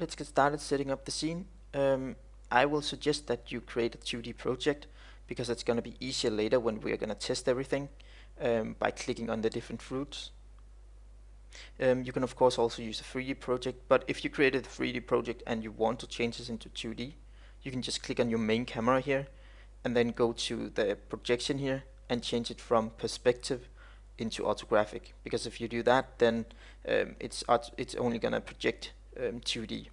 let's get started setting up the scene. I will suggest that you create a 2D project because it's going to be easier later when we are going to test everything by clicking on the different fruits. You can of course also use a 3D project, but if you created a 3D project and you want to change this into 2D, you can just click on your main camera here and then go to the projection here and change it from perspective into orthographic, because if you do that, then it's only going to project 2D.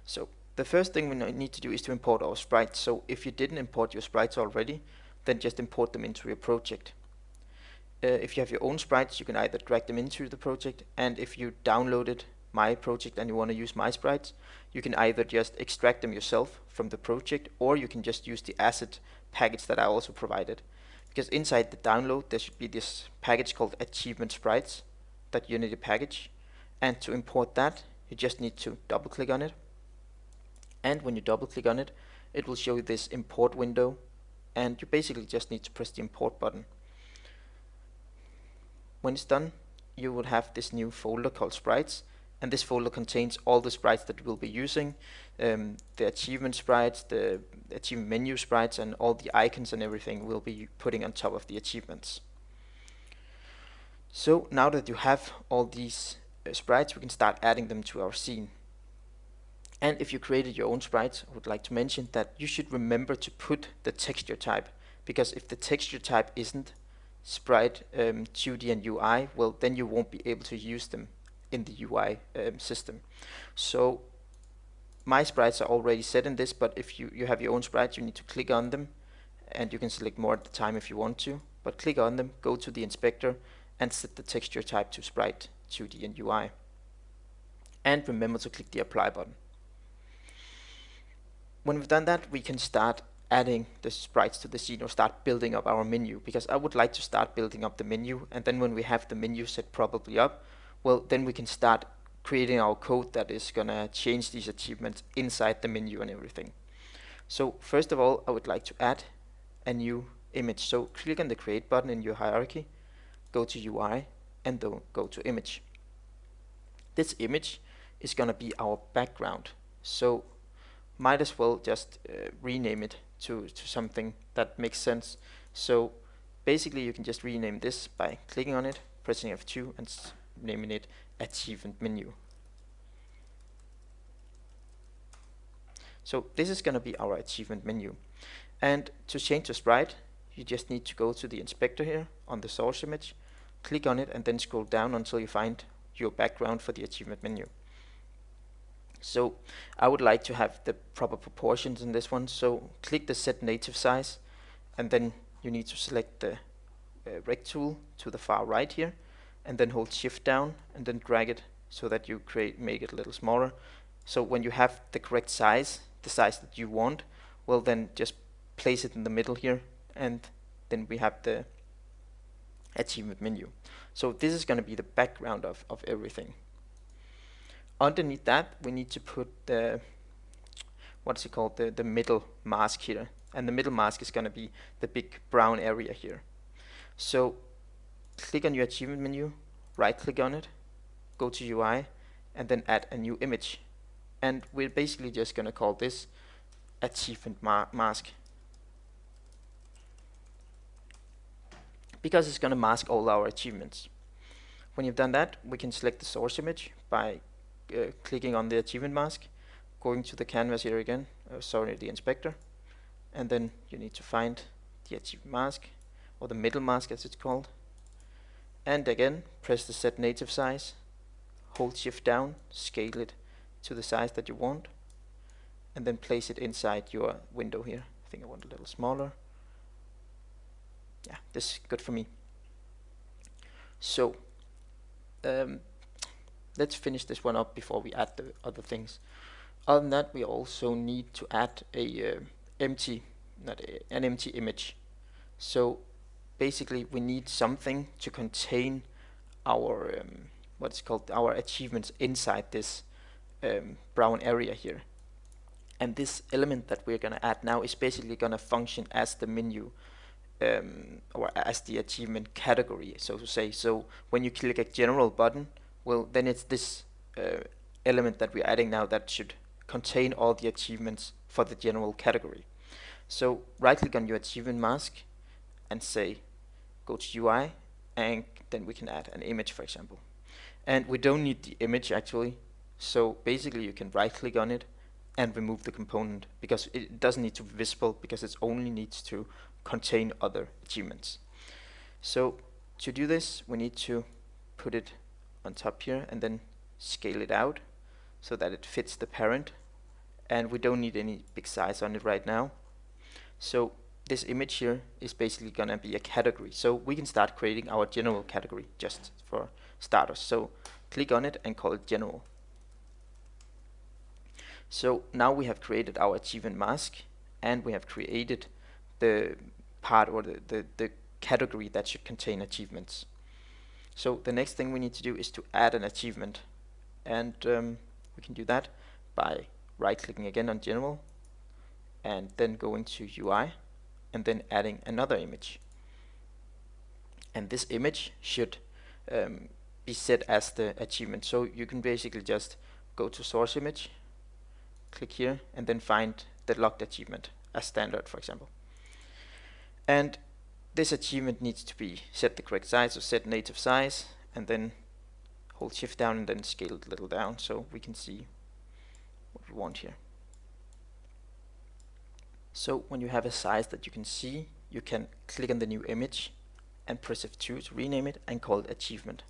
So the first thing we need to do is to import our sprites. So if you didn't import your sprites already, then just import them into your project. If you have your own sprites, you can either drag them into the project, and if you downloaded my project and you want to use my sprites, you can either just extract them yourself from the project, or you can just use the asset package that I also provided. Because inside the download there should be this package called Achievement Sprites, that Unity package, and to import that you just need to double click on it, and when you double click on it, it will show you this import window, and you basically just need to press the import button. When it's done, you will have this new folder called sprites, and this folder contains all the sprites that we'll be using, the achievement sprites, the achievement menu sprites, and all the icons and everything we'll be putting on top of the achievements. So now that you have all these sprites, we can start adding them to our scene. And if you created your own sprites, I would like to mention that you should remember to put the texture type, because if the texture type isn't sprite 2D and UI, well, then you won't be able to use them in the UI system. So my sprites are already set in this, but if you have your own sprites, you need to click on them, and you can select more at the time if you want to, but click on them, go to the inspector, and set the texture type to sprite 2D and UI. And remember to click the apply button. When we've done that, we can start adding the sprites to the scene, or start building up our menu, because I would like to start building up the menu, and then when we have the menu set properly up, well, then we can start creating our code that is gonna change these achievements inside the menu and everything. So first of all, I would like to add a new image. So click on the create button in your hierarchy, go to UI, and then go to image. This image is gonna be our background, so might as well just rename it to something that makes sense. So basically you can just rename this by clicking on it, pressing F2, and naming it Achievement Menu. So this is going to be our achievement menu. And to change the sprite, you just need to go to the inspector here on the source image, click on it, and then scroll down until you find your background for the achievement menu. So I would like to have the proper proportions in this one, so click the set native size, and then you need to select the rect tool to the far right here, and then hold shift down and then drag it so that you make it a little smaller. So when you have the correct size, the size that you want, well, then just place it in the middle here, and then we have the achievement menu. So this is going to be the background of everything. Underneath that, we need to put the, what's it called, the middle mask here, and the middle mask is going to be the big brown area here. So click on your achievement menu, right click on it, go to UI, and then add a new image, and we're basically just going to call this achievement mask, because it's going to mask all our achievements. When you've done that, we can select the source image by clicking on the achievement mask, going to the canvas here again, the inspector, and then you need to find the achievement mask, or the middle mask as it's called, and again press the set native size, hold shift down, scale it to the size that you want, and then place it inside your window here. I think I want a little smaller. Yeah, this is good for me. So let's finish this one up before we add the other things. Other than that, we also need to add an empty image. So basically we need something to contain our our achievements inside this brown area here. And this element that we're going to add now is basically going to function as the menu, or as the achievement category, so to say. So when you click a general button, well, then it's this element that we're adding now that should contain all the achievements for the general category. So right click on your achievement mask and say go to UI, and then we can add an image, for example. And we don't need the image actually, so basically you can right click on it and remove the component, because it doesn't need to be visible, because it only needs to contain other achievements. So to do this, we need to put it on top here and then scale it out so that it fits the parent, and we don't need any big size on it right now. So this image here is basically gonna be a category, so we can start creating our general category just for starters. So click on it and call it general. So now we have created our achievement mask, and we have created the part, or the category that should contain achievements. So the next thing we need to do is to add an achievement, and we can do that by right clicking again on general and then going to UI and then adding another image. And this image should be set as the achievement. So you can basically just go to source image, click here, and then find the locked achievement as standard, for example. And this achievement needs to be set the correct size, so set native size, and then hold shift down and then scale it a little down so we can see what we want here. So when you have a size that you can see, you can click on the new image and press F2 to rename it and call it achievement.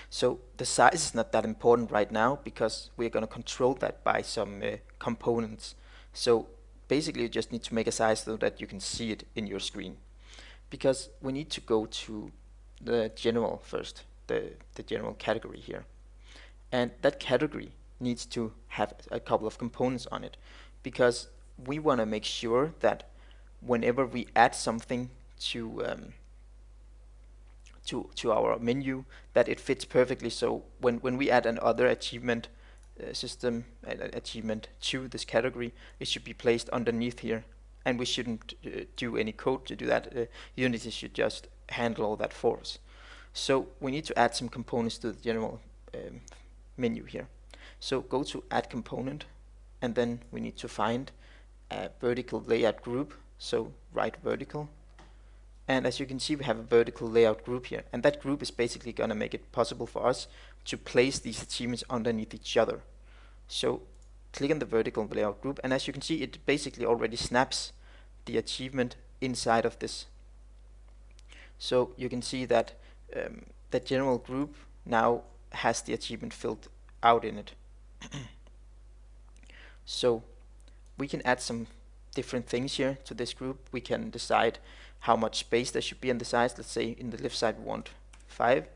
So the size is not that important right now, because we're going to control that by some components. So basically you just need to make a size so that you can see it in your screen, because we need to go to the general first, the general category here, and that category needs to have a couple of components on it, because we want to make sure that whenever we add something to our menu, that it fits perfectly. So when we add another achievement achievement to this category, it should be placed underneath here, and we shouldn't do any code to do that. Unity should just handle all that for us. So we need to add some components to the general menu here. So go to add component, and then we need to find a vertical layout group, so right vertical. And as you can see, we have a vertical layout group here, and that group is basically going to make it possible for us to place these achievements underneath each other. So click on the vertical layout group, and as you can see, it basically already snaps the achievement inside of this. So you can see that the general group now has the achievement filled out in it. So we can add some different things here to this group. We can decide how much space there should be on the sides. Let's say in the left side we want 5,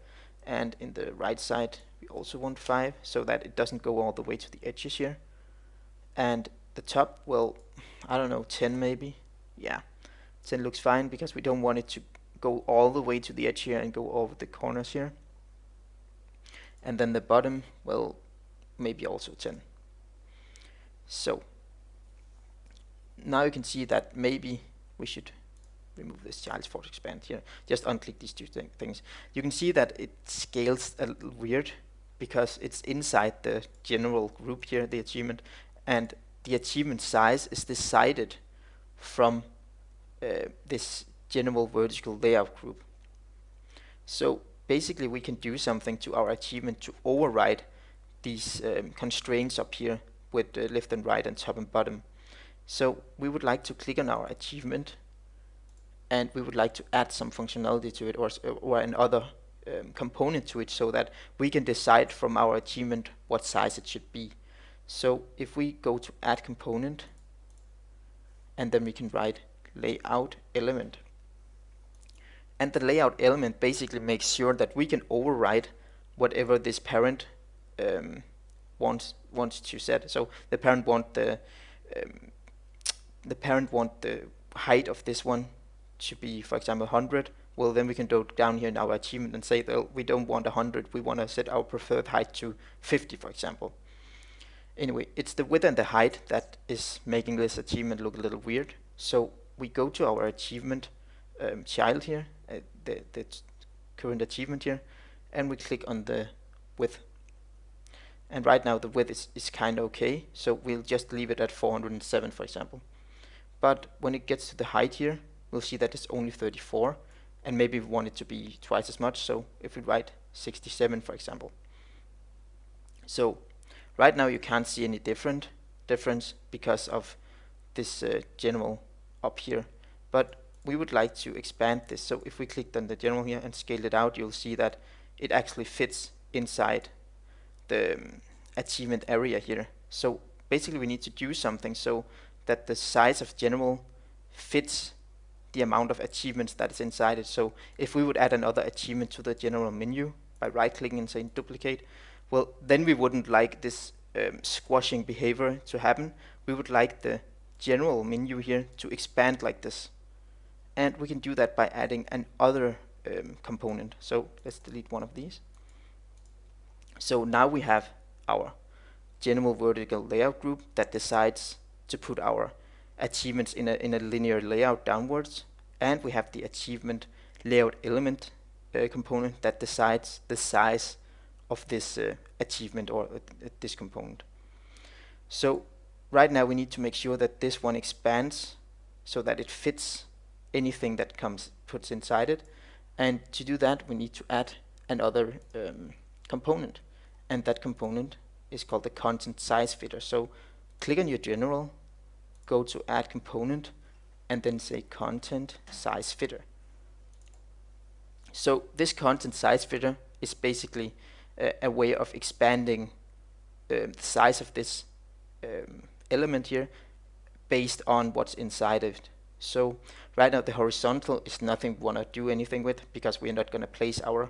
and in the right side we also want 5, so that it doesn't go all the way to the edges here. And the top, well, I don't know, 10 maybe. Yeah, 10 looks fine, because we don't want it to go all the way to the edge here and go over the corners here. And then the bottom, well, maybe also 10. So now you can see that maybe we should remove this child's force expand here. Just unclick these two things. You can see that it scales a little weird, because it's inside the general group here, the achievement, and the achievement size is decided from this general vertical layout group. So basically we can do something to our achievement to override these constraints up here with left and right and top and bottom. So we would like to click on our achievement, and we would like to add some functionality to it, or another component to it, so that we can decide from our achievement what size it should be. So if we go to add component, and then we can write layout element, and the layout element basically makes sure that we can override whatever this parent wants to set. So the parent want the height of this one to be, for example, 100. Well, then we can go down here in our achievement and say, well, we don't want 100, we want to set our preferred height to 50, for example. Anyway, it's the width and the height that is making this achievement look a little weird. So we go to our achievement child here, the current achievement here, and we click on the width and right now the width is kind of okay, so we'll just leave it at 407 for example. But when it gets to the height here, we'll see that it's only 34, and maybe we want it to be twice as much, so if we write 67 for example. So right now you can't see any difference because of this general up here, but we would like to expand this. So if we clicked on the general here and scaled it out, you'll see that it actually fits inside the achievement area here. So basically we need to do something so that the size of general fits the amount of achievements that is inside it. So if we would add another achievement to the general menu by right clicking and saying duplicate, well then we wouldn't like this squashing behavior to happen. We would like the general menu here to expand like this, and we can do that by adding another component. So let's delete one of these. So now we have our general vertical layout group that decides to put our achievements in a linear layout downwards, and we have the achievement layout element component that decides the size of this achievement or this component. So right now we need to make sure that this one expands so that it fits anything that puts inside it, and to do that we need to add another component, and that component is called the content size fitter. So click on your general, go to add component, and then say content size fitter. So this content size fitter is basically a way of expanding the size of this element here based on what's inside of it. So right now the horizontal is nothing we want to do anything with because we're not going to place our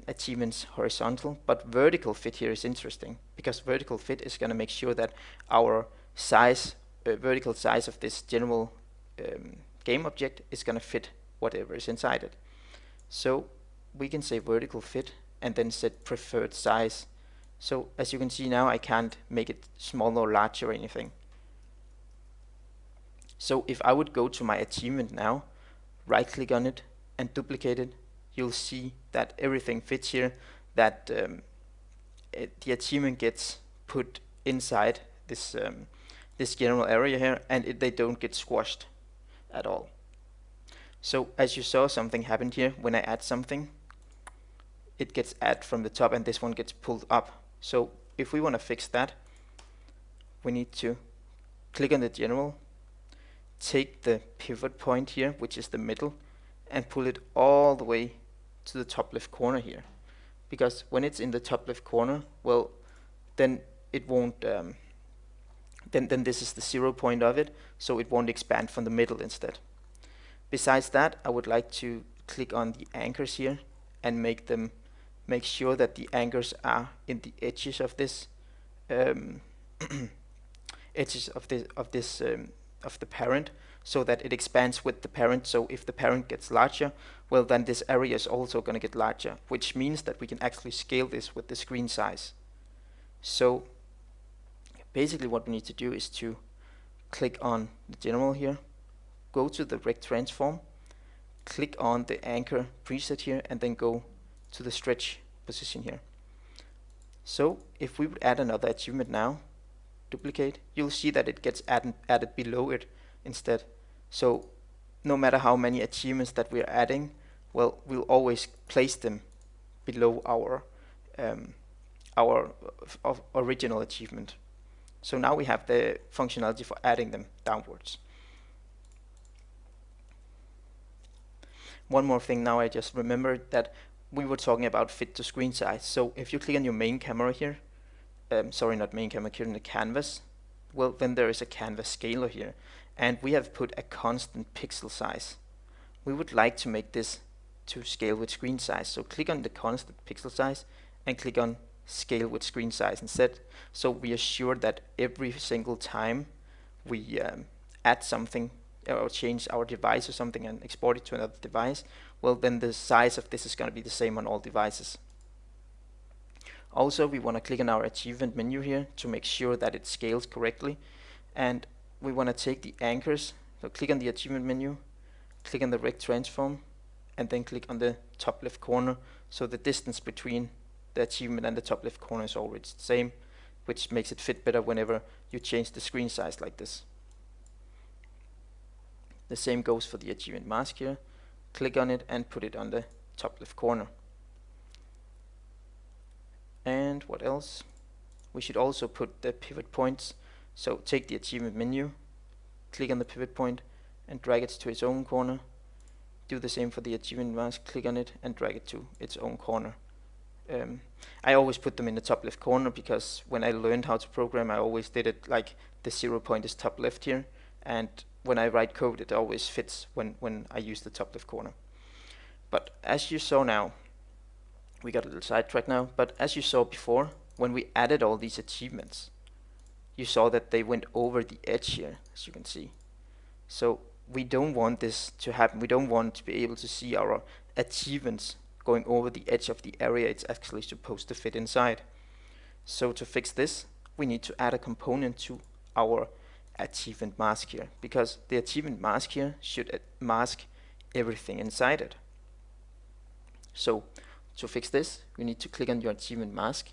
achievements horizontal, but vertical fit here is interesting because vertical fit is going to make sure that our size, vertical size of this general game object is going to fit whatever is inside it. So we can say vertical fit and then set preferred size. So as you can see now, I can't make it smaller or larger or anything. So if I would go to my achievement now, right click on it and duplicate it, you'll see that everything fits here, that the achievement gets put inside this this general area here, and they don't get squashed at all. So as you saw, something happened here. When I add something, it gets added from the top and this one gets pulled up. So if we want to fix that, we need to click on the general, take the pivot point here, which is the middle, and pull it all the way to the top left corner here. Because when it's in the top left corner, well, then it won't, then this is the 0 point of it, so it won't expand from the middle instead. Besides that, I would like to click on the anchors here and make sure that the anchors are in the edges of this of the parent, so that it expands with the parent. So if the parent gets larger, well then this area is also going to get larger, which means that we can actually scale this with the screen size. So basically what we need to do is to click on the general here, go to the rect transform, click on the anchor preset here, and then go to the stretch position here. So if we would add another achievement now, duplicate, you'll see that it gets added below it instead. So no matter how many achievements that we're adding, well, we'll always place them below our original achievement. So now we have the functionality for adding them downwards. One more thing now, I just remembered that we were talking about fit to screen size. So if you click on your main camera here, sorry, not main camera, here in the canvas, well then there is a canvas scaler here, and we have put a constant pixel size. We would like to make this to scale with screen size, so click on the constant pixel size and click on scale with screen size instead, so we are sure that every single time we add something or change our device or something and export it to another device, well then the size of this is going to be the same on all devices. Also, we want to click on our achievement menu here to make sure that it scales correctly, and we want to take the anchors. So click on the achievement menu, click on the rect transform, and then click on the top left corner, so the distance between the achievement and the top left corner is already the same, which makes it fit better whenever you change the screen size like this. The same goes for the achievement mask here. Click on it and put it on the top left corner. And what else? We should also put the pivot points. So take the achievement menu, click on the pivot point and drag it to its own corner. Do the same for the achievement mask, click on it and drag it to its own corner. I always put them in the top left corner because when I learned how to program, I always did it like the 0 point is top left here, and when I write code it always fits when I use the top left corner. But as you saw now, we got a little sidetracked now, but as you saw before, when we added all these achievements, you saw that they went over the edge here, as you can see. So we don't want this to happen. We don't want to be able to see our achievements going over the edge of the area it's actually supposed to fit inside. So to fix this, we need to add a component to our achievement mask here, because the achievement mask here should mask everything inside it. So to fix this, we need to click on your achievement mask,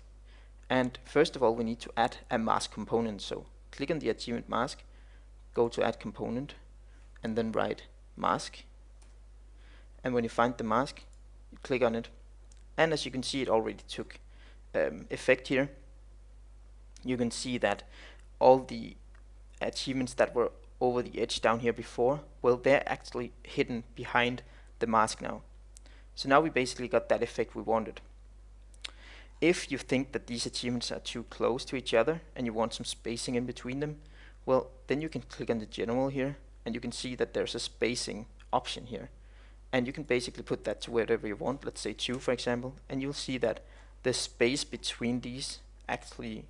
and first of all we need to add a mask component. So click on the achievement mask, go to add component, and then write mask, and when you find the mask, you click on it, and as you can see, it already took effect here. You can see that all the achievements that were over the edge down here before, well, they're actually hidden behind the mask now. So now we basically got that effect we wanted. If you think that these achievements are too close to each other and you want some spacing in between them, well, then you can click on the general here, and you can see that there's a spacing option here. And you can basically put that to wherever you want, let's say 2 for example, and you'll see that the space between these actually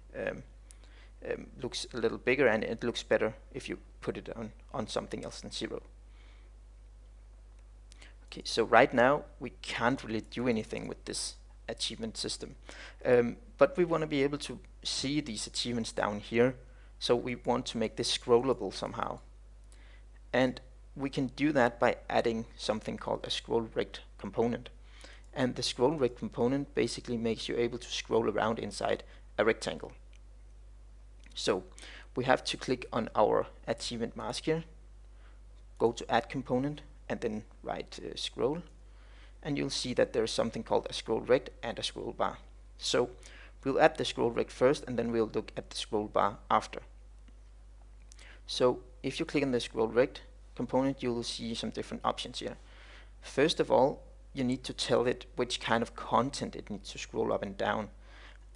looks a little bigger, and it looks better if you put it on something else than 0. Okay, so right now we can't really do anything with this achievement system, but we want to be able to see these achievements down here, so we want to make this scrollable somehow. And we can do that by adding something called a scroll rect component. And the scroll rect component basically makes you able to scroll around inside a rectangle. So we have to click on our achievement mask here, go to add component, and then write scroll, and you'll see that there's something called a scroll rect and a scroll bar. So we'll add the scroll rect first, and then we'll look at the scroll bar after. So if you click on the scroll rect component, you will see some different options here. First of all, you need to tell it which kind of content it needs to scroll up and down.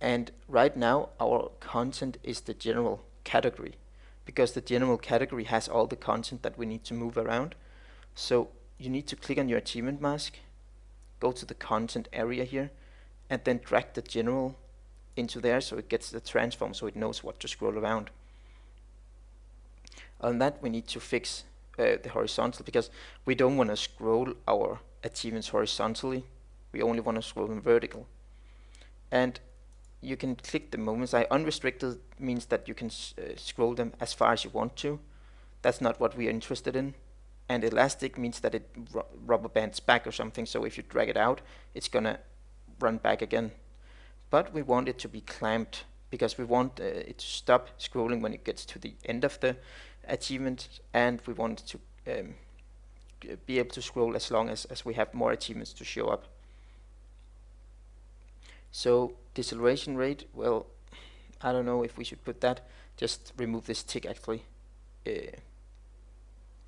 And right now our content is the general category, because the general category has all the content that we need to move around. So you need to click on your achievement mask, go to the content area here, and then drag the general into there so it gets the transform, so it knows what to scroll around. On that we need to fix the horizontal, because we don't want to scroll our achievements horizontally, we only want to scroll them vertical. And you can click the moments. Unrestricted means that you can scroll them as far as you want to. That's not what we are interested in. And elastic means that it rubber bands back or something, so if you drag it out, it's gonna run back again. But we want it to be clamped, because we want it to stop scrolling when it gets to the end of the achievement, and we want it to be able to scroll as long as we have more achievements to show up. So deceleration rate, well, I don't know if we should put that. Just remove this tick actually.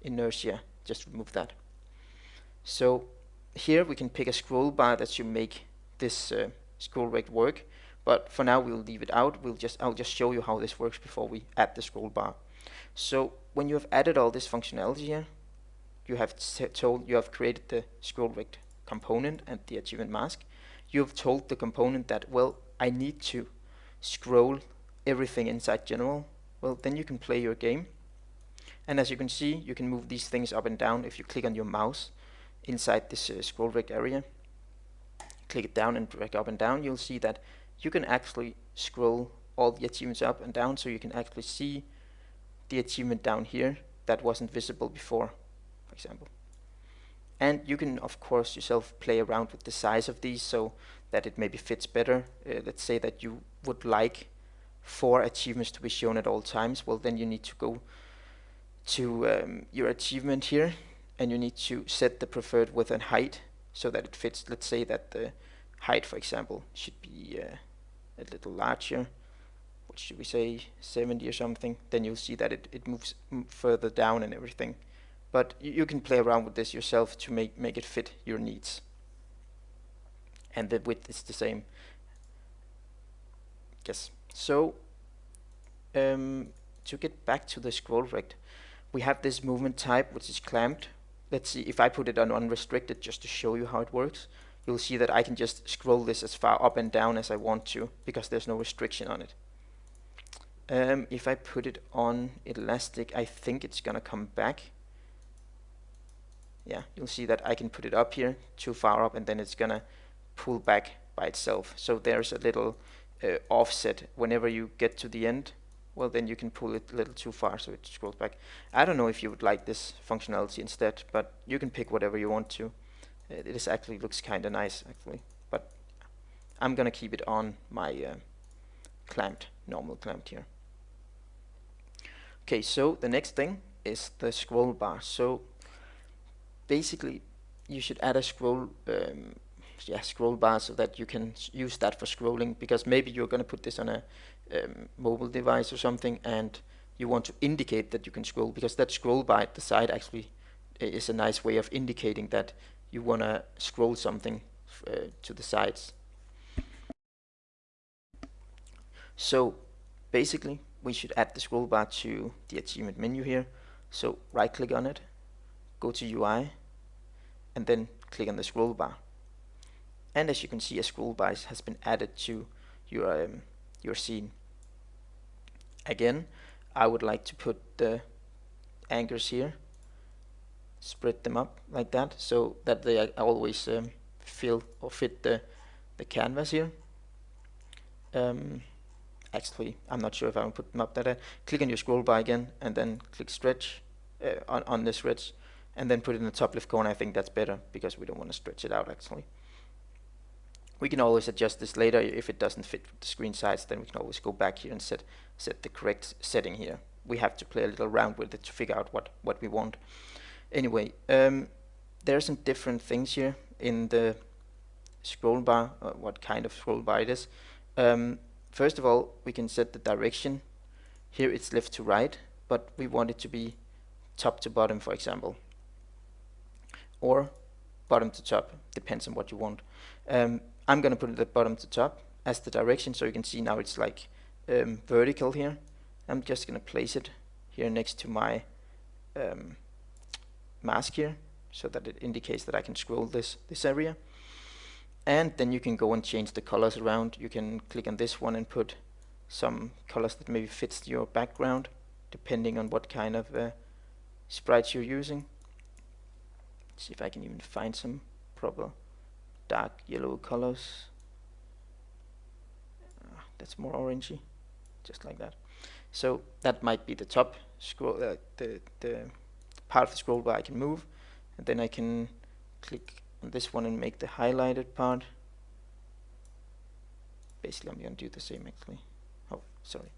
Inertia, just remove that. So here we can pick a scroll bar that should make this scroll rate work, but for now we'll leave it out. I'll just show you how this works before we add the scroll bar. So when you have added all this functionality here, you have created the scroll rate component and the achievement mask. You have told the component that, well, I need to scroll everything inside general. Well, then you can play your game. And as you can see, you can move these things up and down if you click on your mouse inside this scroll rect area. Click it down and drag up and down, you'll see that you can actually scroll all the achievements up and down, so you can actually see the achievement down here that wasn't visible before, for example. And you can of course yourself play around with the size of these so that it maybe fits better. Let's say that you would like 4 achievements to be shown at all times. Well, then you need to go to your achievement here, and you need to set the preferred width and height so that it fits. Let's say that the height, for example, should be a little larger. What should we say, 70 or something? Then you'll see that it moves further down and everything. But you can play around with this yourself to make it fit your needs. And the width is the same. Yes. So to get back to the scroll rect, we have this movement type which is clamped. Let's see if I put it on unrestricted just to show you how it works. You'll see that I can just scroll this as far up and down as I want to because there's no restriction on it. If I put it on elastic, I think it's gonna come back. Yeah, you'll see that I can put it up here too far up and then it's gonna pull back by itself. So there's a little offset whenever you get to the end. Well, then you can pull it a little too far so it scrolls back. I don't know if you would like this functionality instead, but you can pick whatever you want to. This actually looks kind of nice actually, but I'm gonna keep it on my normal clamped here. Okay, so the next thing is the scroll bar. So basically you should add a scroll bar so that you can use that for scrolling, because maybe you're going to put this on a mobile device or something and you want to indicate that you can scroll, because that scroll bar at the side actually is a nice way of indicating that you want to scroll something to the sides. So basically we should add the scroll bar to the achievement menu here. So right click on it, go to UI, and then click on the scroll bar. And as you can see, a scroll bar has been added to your scene. Again, I would like to put the anchors here, spread them up like that, so that they always fill or fit the canvas here. Actually, I'm not sure if I will put them up that. Click on your scroll bar again, and then click stretch on the stretch, and then put it in the top left corner. I think that's better because we don't want to stretch it out actually. We can always adjust this later if it doesn't fit with the screen size. Then we can always go back here and set the correct setting here. We have to play a little around with it to figure out what we want. Anyway, there are some different things here in the scroll bar, what kind of scroll bar it is. First of all, we can set the direction. Here it's left to right, but we want it to be top to bottom, for example, or bottom to top, depends on what you want. I'm gonna put it at bottom to top as the direction, so you can see now it's like vertical here. I'm just gonna place it here next to my mask here, so that it indicates that I can scroll this area. And then you can go and change the colors around. You can click on this one and put some colors that maybe fits your background, depending on what kind of sprites you're using. Let's see if I can even find some proper dark yellow colors. That's more orangey, just like that. So that might be the top scroll, the part of the scroll bar I can move, and then I can click on this one and make the highlighted part. Basically, I'm going to do the same actually. Oh, sorry.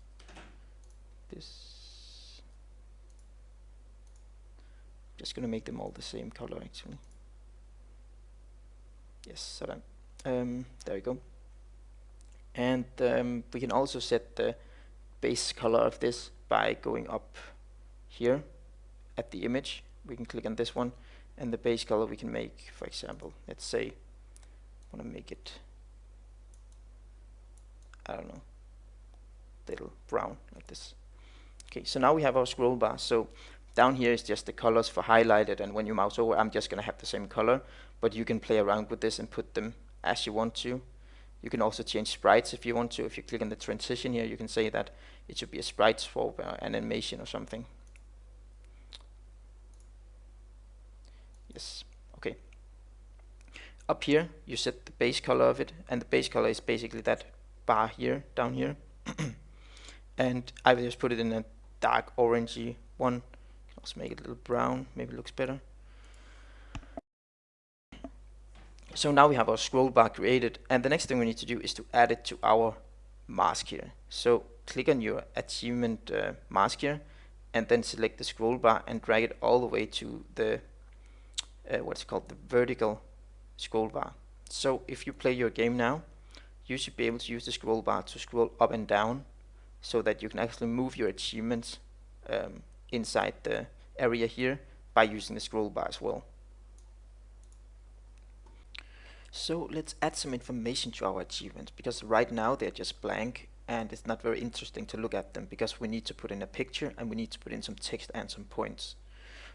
This. Just going to make them all the same color actually. Yes, so then, there we go. And we can also set the base color of this by going up here at the image. We can click on this one, and the base color we can make, for example, let's say I want to make it, I don't know, little brown like this. Okay, so now we have our scroll bar. So down here is just the colors for highlighted, and when you mouse over, I'm just going to have the same color, but you can play around with this and put them as you want to. You can also change sprites if you want to. If you click on the transition here, you can say that it should be a sprite for an animation or something. Yes, okay. Up here, you set the base color of it, and the base color is basically that bar here, down here. And I will just put it in a dark orangey one. Can also make it a little brown, maybe it looks better. So now we have our scroll bar created, and the next thing we need to do is to add it to our mask here. So click on your achievement mask here, and then select the scroll bar and drag it all the way to the what's called the vertical scroll bar. So if you play your game now, you should be able to use the scroll bar to scroll up and down, so that you can actually move your achievements inside the area here by using the scroll bar as well. So let's add some information to our achievements, because right now they're just blank and it's not very interesting to look at them, because we need to put in a picture and we need to put in some text and some points.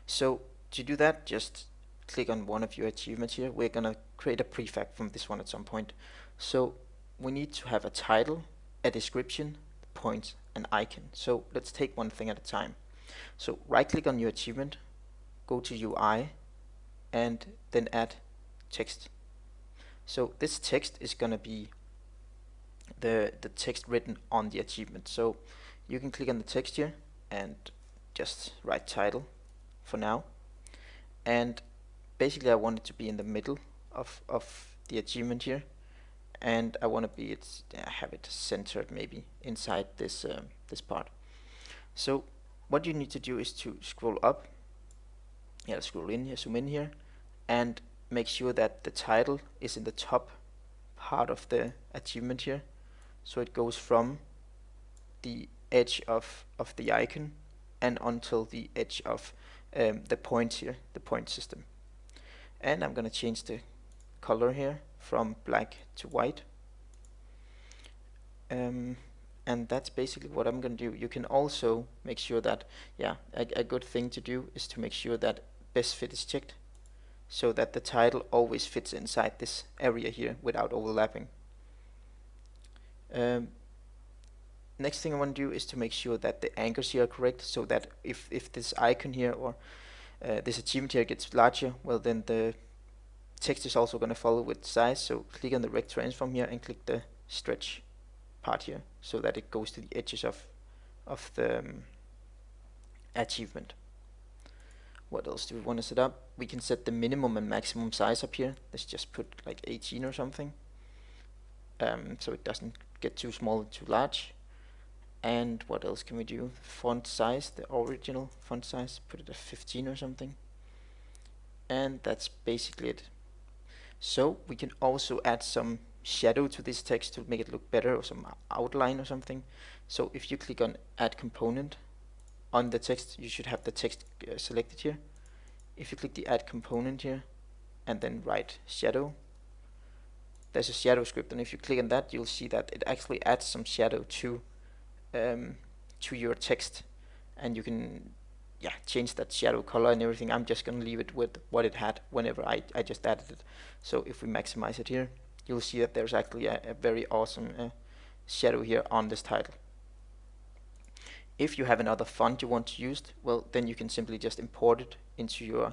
So to do that, just click on one of your achievements here. We're gonna create a prefab from this one at some point. So we need to have a title, a description, points, and icon. So let's take one thing at a time. So right click on your achievement, go to UI, and then add text. So this text is gonna be the text written on the achievement. So you can click on the text here and just write title for now. And basically I want it to be in the middle of the achievement here, and I want to have it centered maybe inside this this part. So what you need to do is to scroll up, scroll in here, zoom in here, and make sure that the title is in the top part of the achievement here, so it goes from the edge of the icon and until the edge of the points here, the point system. And I'm gonna change the color here from black to white, and that's basically what I'm gonna do. You can also make sure that a good thing to do is to make sure that best fit is checked, so that the title always fits inside this area here without overlapping. Next thing I want to do is to make sure that the anchors here are correct, so that if this icon here or this achievement here gets larger, well then the text is also going to follow with size. So click on the rect transform here and click the stretch part here, so that it goes to the edges of the achievement. What else do we want to set up? We can set the minimum and maximum size up here. Let's just put like 18 or something, so it doesn't get too small or too large. And what else can we do? Font size, the original font size, put it at 15 or something. And that's basically it. So we can also add some shadow to this text to make it look better, or some outline or something. So if you click on add component on the text, you should have the text selected here. If you click the add component here and then write shadow, there's a shadow script, and if you click on that, you'll see that it actually adds some shadow to your text, and you can change that shadow color and everything. I'm just gonna leave it with what it had whenever I just added it. So if we maximize it here, you'll see that there's actually a very awesome shadow here on this title. If you have another font you want to use, well then you can simply just import it into your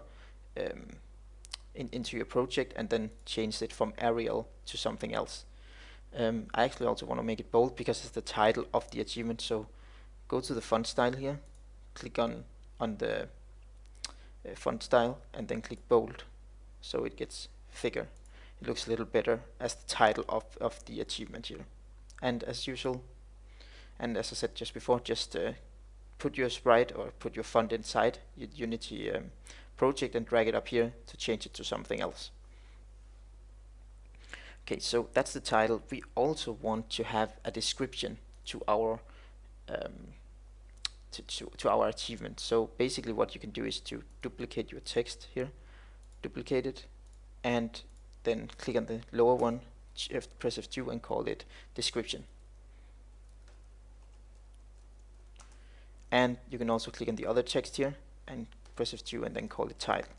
into your project and then change it from Arial to something else. I actually also want to make it bold because it's the title of the achievement. So go to the font style here, click on the font style, and then click bold, so it gets thicker. It looks a little better as the title of the achievement here. And as usual, and as I said just before, just put your sprite or put your font inside your Unity project and drag it up here to change it to something else. Okay, so that's the title. We also want to have a description to our to our achievement. So basically what you can do is to duplicate your text here, duplicate it, and then click on the lower one, press F2 and call it description. And you can also click on the other text here and press F2 and then call it title.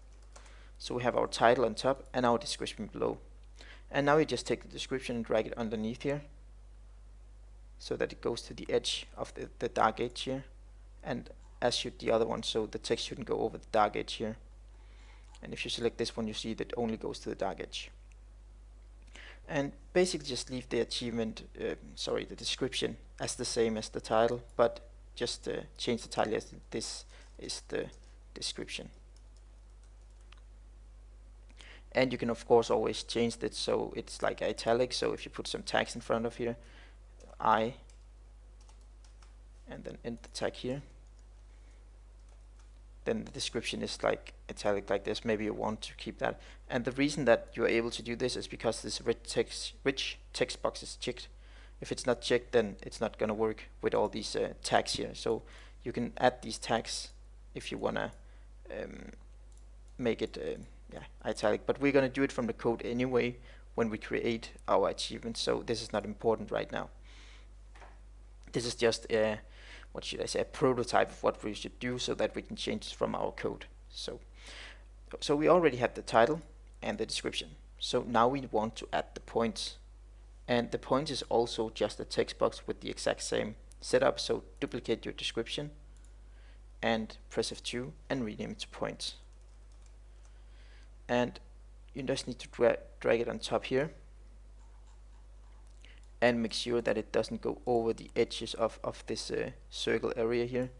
So we have our title on top and our description below. And now you just take the description and drag it underneath here, so that it goes to the edge of the dark edge here, and as should the other one, so the text shouldn't go over the dark edge here. And if you select this one, you see that it only goes to the dark edge. And basically just leave the achievement, the description as the same as the title, but just change the title as this is the description. And you can of course always change it so it's like italic. So if you put some tags in front of here, I, and then end the tag here, then the description is like italic like this. Maybe you want to keep that. And the reason that you're able to do this is because this rich text box is checked. If it's not checked, then it's not going to work with all these tags here. So you can add these tags if you want to make it italic. But we're going to do it from the code anyway when we create our achievement. So this is not important right now. This is just a, what should I say, a prototype of what we should do so that we can change it from our code. So we already have the title and the description. So now we want to add the points. And the points is also just a text box with the exact same setup. So duplicate your description and press F2 and rename it to points. And you just need to drag it on top here and make sure that it doesn't go over the edges of this circle area here.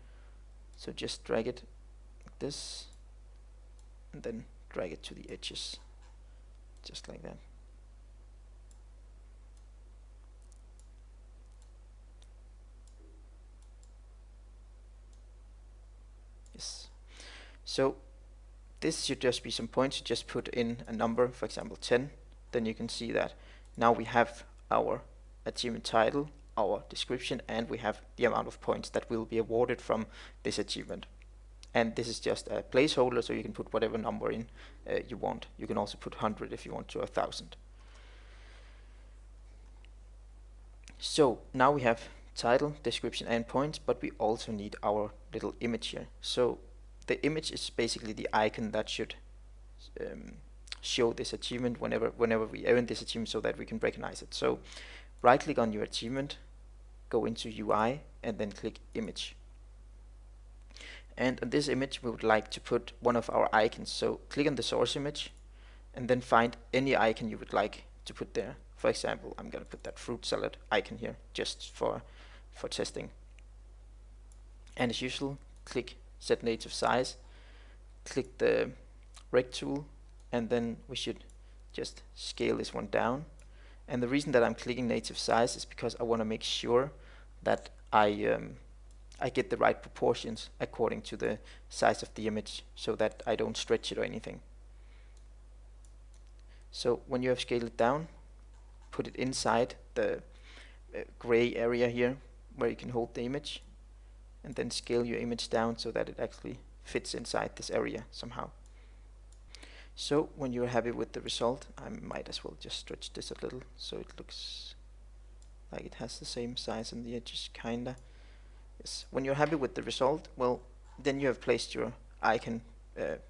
So just drag it like this and then drag it to the edges, just like that. Yes. So this should just be some points. You just put in a number, for example 10. Then you can see that now we have our achievement title, our description, and we have the amount of points that will be awarded from this achievement. And this is just a placeholder, so you can put whatever number in you want. You can also put 100 if you want to 1,000. So now we have title, description, and points, but we also need our little image here. So the image is basically the icon that should show this achievement whenever we earn this achievement, so that we can recognize it. So right click on your achievement, go into UI, and then click image. And on this image we would like to put one of our icons. So click on the source image and then find any icon you would like to put there. For example, I'm going to put that fruit salad icon here just for testing. And as usual, click set native size, click the rect tool, and then we should just scale this one down. And the reason that I'm clicking native size is because I want to make sure that I get the right proportions according to the size of the image, so that I don't stretch it or anything. So when you have scaled it down, put it inside the gray area here where you can hold the image, and then scale your image down so that it actually fits inside this area somehow. So when you're happy with the result, I might as well just stretch this a little so it looks like it has the same size on the edges, kinda. Yes. When you're happy with the result, well, then you have placed your icon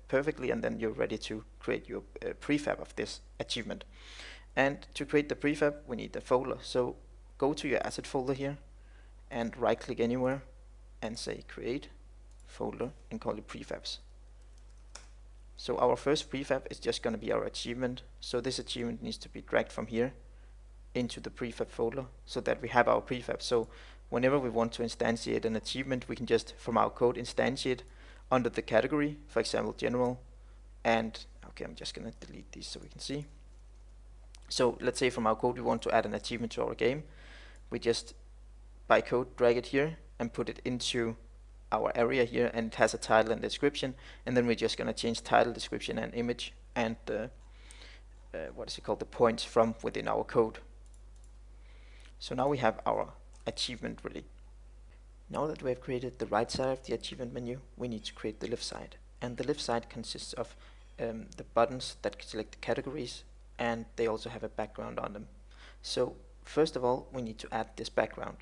perfectly, and then you're ready to create your prefab of this achievement. And to create the prefab, we need the folder. So go to your asset folder here and right click anywhere and say create folder and call it prefabs. So our first prefab is just going to be our achievement. So this achievement needs to be dragged from here into the prefab folder so that we have our prefab. So whenever we want to instantiate an achievement, we can just from our code instantiate under the category, for example general, and okay, I'm just going to delete these so we can see. So let's say from our code we want to add an achievement to our game. We just by code drag it here and put it into our area here, and it has a title and description, and then we're just going to change title, description, and image, and the the points from within our code. So now we have our achievement ready. Now that we have created the right side of the achievement menu, we need to create the left side, and the left side consists of the buttons that select the categories, and they also have a background on them. So first of all, we need to add this background.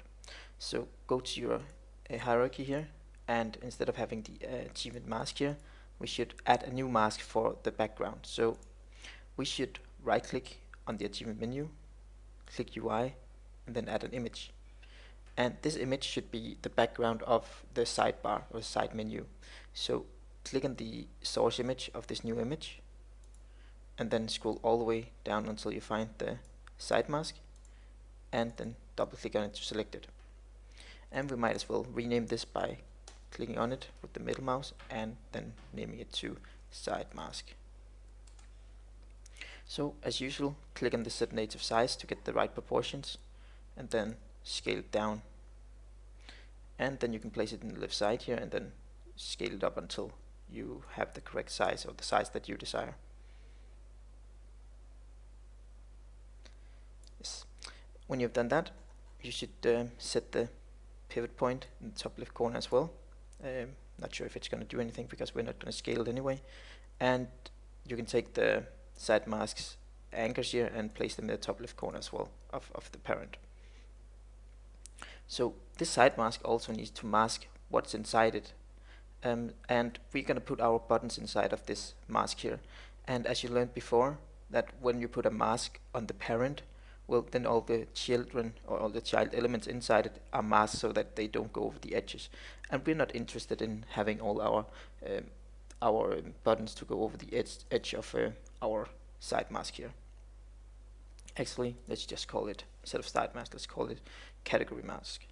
So go to your hierarchy here, and instead of having the achievement mask here, we should add a new mask for the background. So we should right click on the achievement menu, click UI, and then add an image. And this image should be the background of the sidebar or side menu. So click on the source image of this new image, and then scroll all the way down until you find the side mask, and then double click on it to select it. And we might as well rename this by clicking on it with the middle mouse and then naming it to side mask. So as usual, click on the set native size to get the right proportions, and then scale it down. And then you can place it in the left side here, and then scale it up until you have the correct size, or the size that you desire. Yes. When you've done that, you should set the pivot point in the top left corner as well. Not sure if it's going to do anything because we're not going to scale it anyway. And you can take the side masks anchors here and place them in the top left corner as well of the parent. So this side mask also needs to mask what's inside it. And we're going to put our buttons inside of this mask here. And as you learned before, that when you put a mask on the parent, well, then all the children or all the child elements inside it are masked so that they don't go over the edges. And we're not interested in having all our buttons to go over the edge of our side mask here. Actually, let's just call it, instead of side mask, let's call it category mask.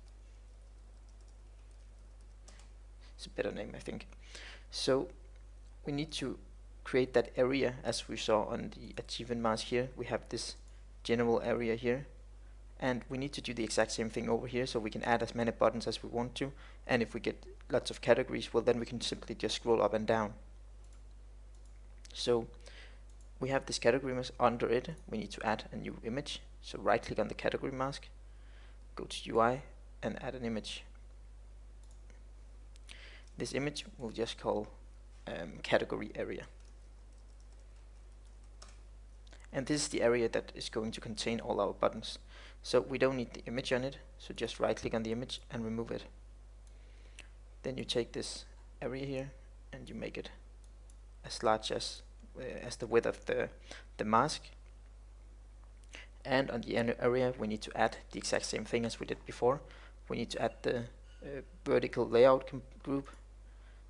It's a better name, I think. So we need to create that area as we saw on the achievement mask here. We have this general area here, and we need to do the exact same thing over here, so we can add as many buttons as we want to. And if we get lots of categories, well, then we can simply just scroll up and down. So we have this category mask. Under it we need to add a new image, so right click on the category mask, go to UI and add an image. This image we'll just call category area. And this is the area that is going to contain all our buttons. So we don't need the image on it, so just right click on the image and remove it. Then you take this area here and you make it as large as the width of the mask. And on the area we need to add the exact same thing as we did before. We need to add the vertical layout group.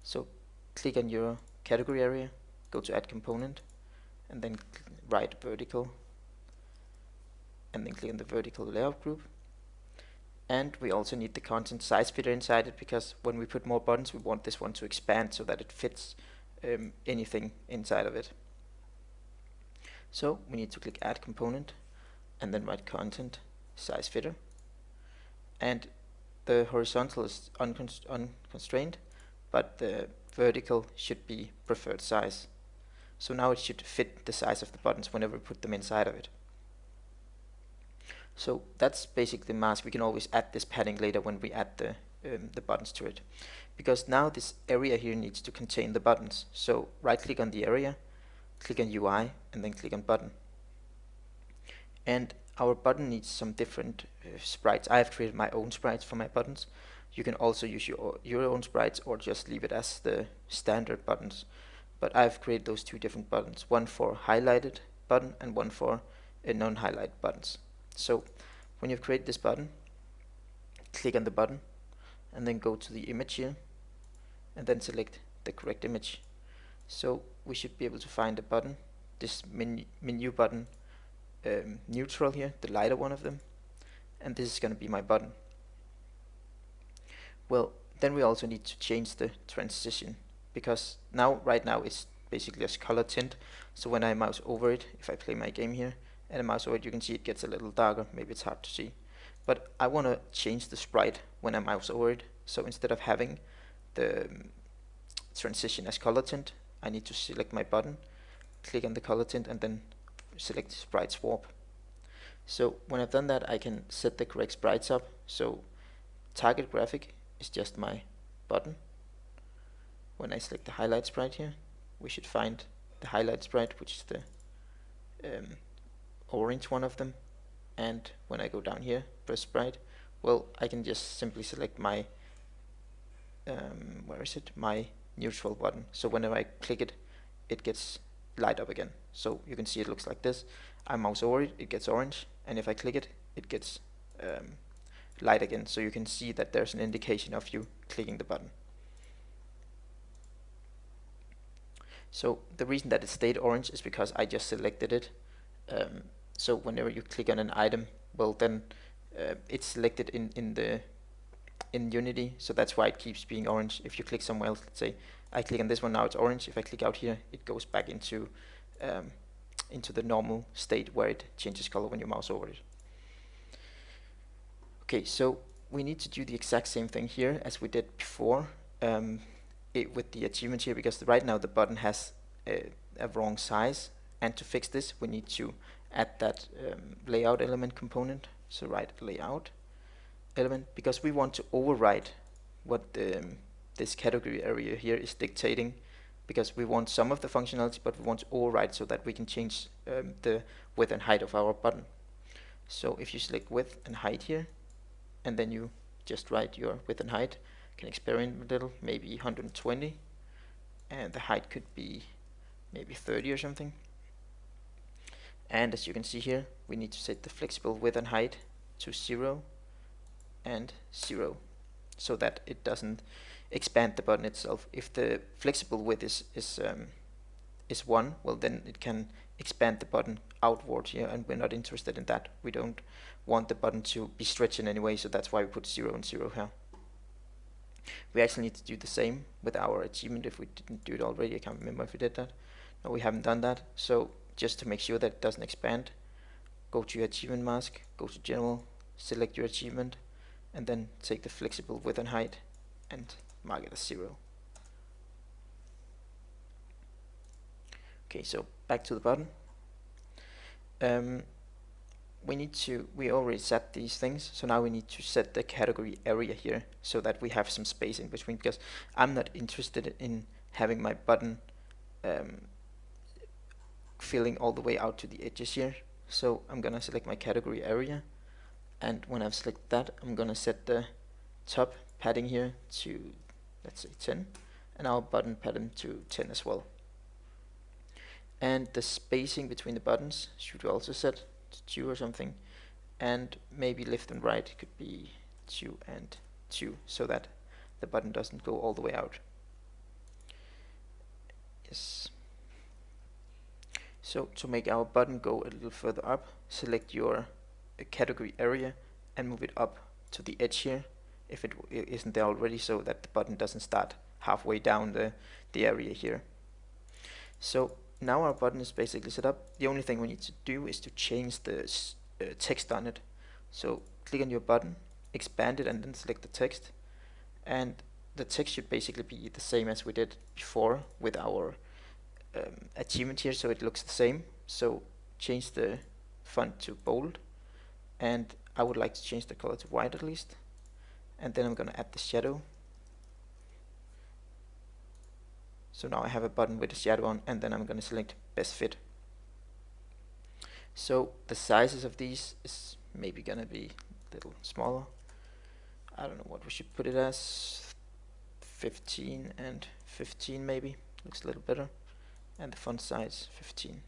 So click on your category area, go to add component, and then write vertical, and then click on the vertical layout group. And we also need the content size fitter inside it, because when we put more buttons we want this one to expand so that it fits anything inside of it. So we need to click add component and then write content size fitter, and the horizontal is unconstrained, but the vertical should be preferred size. So now it should fit the size of the buttons whenever we put them inside of it. So that's basically the mask. We can always add this padding later when we add the buttons to it, because now this area here needs to contain the buttons. So right click on the area, click on UI, and then click on button. And our button needs some different sprites. I have created my own sprites for my buttons. You can also use your own sprites or just leave it as the standard buttons. But I've created those two different buttons, one for highlighted button and one for non-highlight buttons. So when you've created this button, click on the button and then go to the image here and then select the correct image. So we should be able to find a button, this menu button, neutral here, the lighter one of them, and this is going to be my button. Well, then we also need to change the transition, because right now it's basically just color tint. So when I mouse over it, if I play my game here and I mouse over it, you can see it gets a little darker. Maybe it's hard to see, but I want to change the sprite when I mouse over it. So instead of having the transition as color tint, I need to select my button, click on the color tint, and then select sprite swap. So when I've done that, I can set the correct sprites up. So target graphic is just my button. When I select the highlight sprite here, we should find the highlight sprite, which is the orange one of them. And when I go down here, press sprite, well, I can just simply select my my neutral button. So whenever I click it, it gets light up again. So you can see it looks like this. I mouse over it, it gets orange, and if I click it, it gets light again. So you can see that there's an indication of you clicking the button. So the reason that it stayed orange is because I just selected it. So whenever you click on an item, well, then it's selected in Unity, so that's why it keeps being orange. If you click somewhere else, let's say I click on this one, now it's orange. If I click out here, it goes back into into the normal state where it changes color when you mouse over it. Okay, so we need to do the exact same thing here as we did before with the achievement here, because right now the button has a wrong size, and to fix this we need to add that layout element component. So write layout element, because we want to override what this category area here is dictating, because we want some of the functionality, but we want to override so that we can change the width and height of our button. So if you select width and height here, and then you just write your width and height, you can experiment a little, maybe 120, and the height could be maybe 30 or something. And as you can see here, we need to set the flexible width and height to 0 and 0, so that it doesn't expand the button itself. If the flexible width is 1, well, then it can expand the button outward here, and we're not interested in that. We don't want the button to be stretched in any way, so that's why we put 0 and 0 here. We actually need to do the same with our achievement if we didn't do it already. I can't remember if we did that. No, we haven't done that. So just to make sure that it doesn't expand, go to your achievement mask, go to general, select your achievement, and then take the flexible width and height and mark it as 0. Okay, so back to the button. We already set these things, so now we need to set the category area here so that we have some space in between, because I'm not interested in having my button filling all the way out to the edges here. So I'm gonna select my category area, and when I've selected that, I'm gonna set the top padding here to, let's say, 10, and our button padding to 10 as well. And the spacing between the buttons should also set to 2 or something, and maybe left and right could be 2 and 2, so that the button doesn't go all the way out. Yes. So to make our button go a little further up, select your category area and move it up to the edge here, if it isn't there already, so that the button doesn't start halfway down the area here. So now our button is basically set up. The only thing we need to do is to change the text on it. So click on your button, expand it, and then select the text. And the text should basically be the same as we did before with our achievement here, so it looks the same. So change the font to bold, and I would like to change the color to white at least. And then I'm going to add the shadow. So now I have a button with a shadow on, and then I'm going to select best fit. So the sizes of these is maybe going to be a little smaller. I don't know what we should put it as. 15 and 15 maybe. Looks a little better. And the font size 15.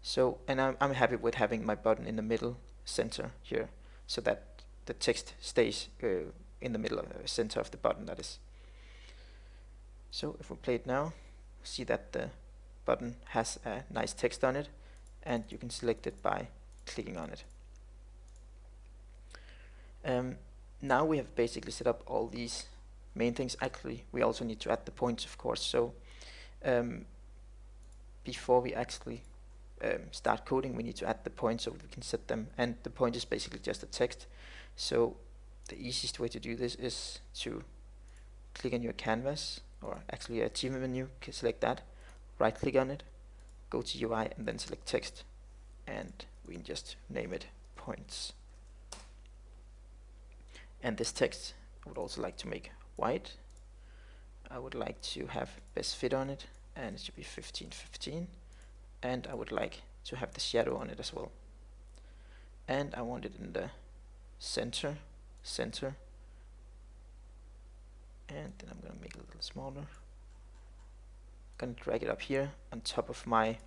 So, and I'm happy with having my button in the middle center here, so that the text stays in the middle center of the button, that is. So if we play it now, see that the button has a nice text on it, and you can select it by clicking on it. Now we have basically set up all these main things. Actually, we also need to add the points, of course. So before we actually start coding, we need to add the points so we can set them, and the point is basically just a text. So the easiest way to do this is to click on your canvas, or actually your achievement menu, select that, right click on it, go to UI, and then select text, and we can just name it points. And this text I would also like to make white. I would like to have best fit on it, and it should be 1515, and I would like to have the shadow on it as well, and I want it in the center, and then I'm gonna make it a little smaller. I'm gonna drag it up here on top of my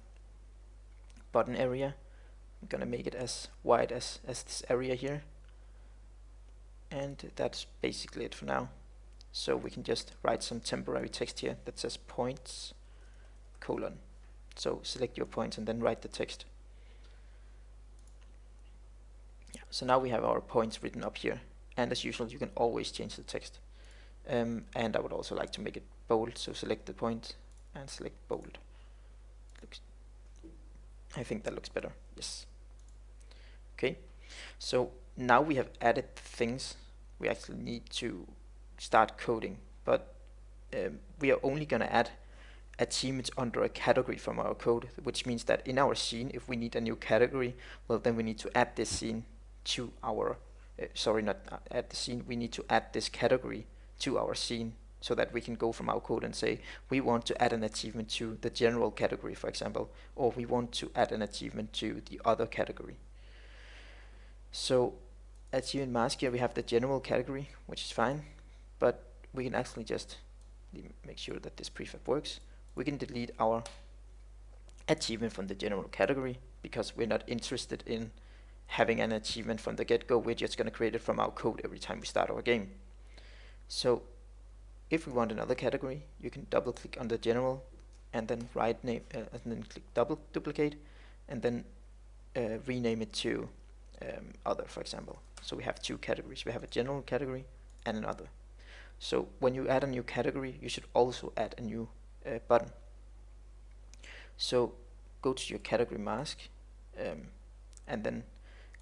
button area. I'm gonna make it as wide as this area here, and that's basically it for now. So we can just write some temporary text here that says points, colon. So select your points and then write the text. Yeah, so now we have our points written up here, and as usual you can always change the text. And I would also like to make it bold, so select the point and select bold. I think that looks better. Yes. Okay. So now we have added things we actually need to start coding, but we are only going to add achievements under a category from our code, which means that in our scene, if we need a new category, well, then we need to add this scene to our, sorry, not add the scene, we need to add this category to our scene so that we can go from our code and say, we want to add an achievement to the general category, for example, or we want to add an achievement to the other category. So achievement mask here, we have the general category, which is fine, but we can actually just make sure that this prefab works. We can delete our achievement from the general category because we're not interested in having an achievement from the get-go. We're just going to create it from our code every time we start our game. So if we want another category, you can double click on the general and then right name and then click double duplicate and then rename it to other, for example. So we have two categories. We have a general category and another. So when you add a new category, you should also add a new button. So go to your category mask and then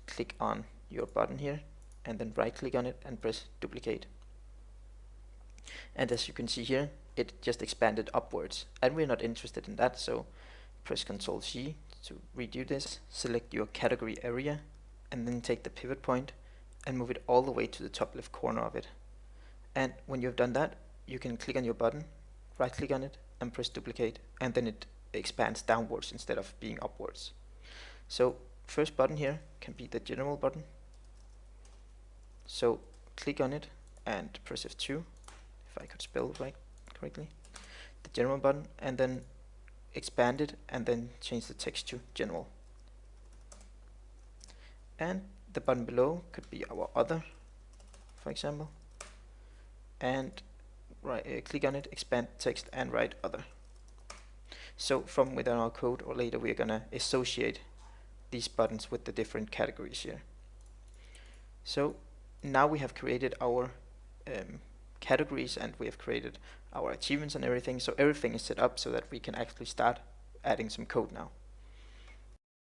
click on your button here and then right click on it and press duplicate. And as you can see here, it just expanded upwards and we're not interested in that, so press Ctrl C to redo this. Select your category area and then take the pivot point and move it all the way to the top left corner of it. And when you've done that, you can click on your button, right click on it and press duplicate, and then it expands downwards instead of being upwards. So first button here can be the general button. So click on it and press F2, if I could spell it right correctly, the general button, and then expand it and then change the text to general. And the button below could be our other, for example, and click on it, expand text and write other. So from within our code or later we're gonna associate these buttons with the different categories here. So now we have created our categories and we have created our achievements and everything, so everything is set up so that we can actually start adding some code now.